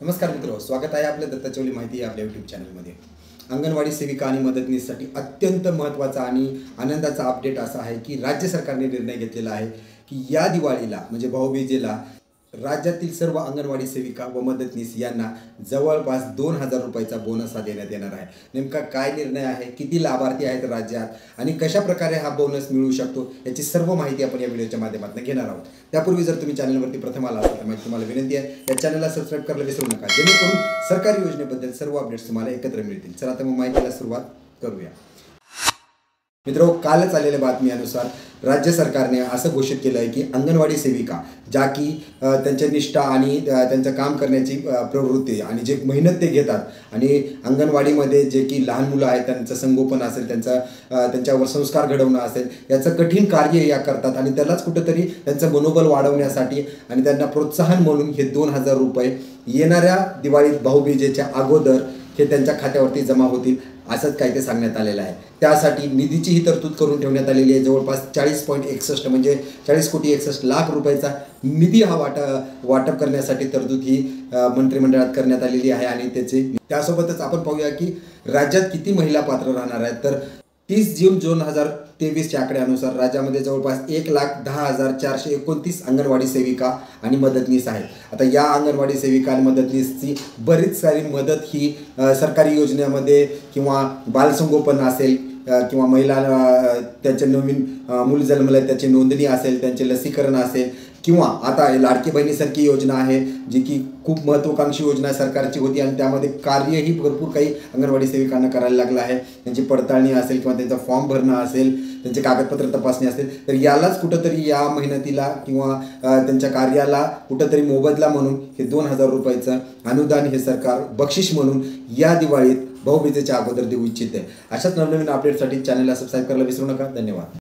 नमस्कार मित्रो, स्वागत आहे आपल्या दत्ताचौली माहिती या आपल्या यूट्यूब चॅनलमध्ये। अंगणवाडी सेविका आणि मदतनीससाठी अत्यंत महत्त्वाचा आणि आनंदाचा अपडेट असा आहे की राज्य सरकारने निर्णय घेतलेला आहे की या दिवाळीला म्हणजे भाऊबीजेला राज्यातील सर्व अंगणवाडी सेविका व मदतनीस यांना जवळपास 2000 रुपयाचा बोनस हा देण्यात येणार आहे। नेमका काय निर्णय आहे, किती लाभार्थी आहेत राज्यात आणि कशा प्रकारे हा बोनस मिळू शकतो याची सर्व माहिती आपण या व्हिडिओच्या माध्यमातून घेणार आहोत। त्यापूर्वी जर तुम्ही चॅनलवरती प्रथम आला असाल तर माझी तुम्हाला विनंती आहे या चॅनलला सबस्क्राइब करायला विसरू नका, जेणेकरून सरकारी योजनेबद्दल सर्व अपडेट्स तुम्हाला एकत्र मिळतील। चला तर मग माहितीला सुरुवात करूया। मित्रो, कालच आलेल्या बातमीनुसार राज्य सरकारने असं घोषित केलं आहे की अंगणवाडी सेविका ज्या की त्यांच्या निष्ठा आणि त्यांचं काम करण्याची प्रवृत्ती आणि जे मेहनत ते घेतात आणि अंगणवाडीमध्ये जे की लहान मुलं आहेत त्यांचं संगोपन असेल, त्यांच्यावर संस्कार घडवणं असेल, याचं कठीण कार्य या करतात आणि त्यालाच कुठंतरी त्यांचं मनोबल वाढवण्यासाठी आणि त्यांना प्रोत्साहन म्हणून हे 2000 रुपये येणाऱ्या दिवाळीत भाऊबीजेच्या अगोदर हे त्यांच्या खात्यावरती जमा होतील असंच काही ते सांगण्यात आलेलं आहे। त्यासाठी निधीचीही तरतूद करून ठेवण्यात आलेली आहे। जवळपास 40.61 म्हणजे 40,61,00,000 रुपयाचा निधी हा वाटप करण्यासाठी तरतूद ही मंत्रिमंडळात करण्यात आलेली आहे आणि त्यासोबतच आपण पाहूया की राज्यात किती महिला पात्र राहणार आहेत। तर 30 जून 2023च्या आकड्यानुसार राज्यामध्ये जवळपास 1,10,429 अंगणवाडी सेविका आणि मदतनीस आहेत। आता या अंगणवाडी सेविका आणि मदतनीसची बरीच सारी मदत ही सरकारी योजनेमध्ये किंवा बालसंगोपन असेल किंवा महिला त्यांचे नवीन मूल जन्मले त्याची नोंदणी असेल, त्यांचे लसीकरण असेल किंवा आता लाडकी बहिणीसारखी योजना आहे जी की खूप महत्त्वाकांक्षी योजना सरकारची होती आणि त्यामध्ये कार्यही भरपूर काही अंगणवाडी सेविकांना करायला लागलं आहे। त्यांची पडताळणी असेल किंवा त्यांचा फॉर्म भरणं असेल, त्यांचे कागदपत्र तपासणी असेल, तर यालाच कुठंतरी या मेहनतीला किंवा त्यांच्या कार्याला कुठंतरी मोबदला म्हणून हे 2000 रुपयाचं अनुदान हे सरकार बक्षीस म्हणून या दिवाळीत भाऊबीजेच्या अगोदर देऊ इच्छिते। अशाच नवनवीन अपडेटसाठी चॅनलला सबस्क्राइब करायला विसरू नका। धन्यवाद।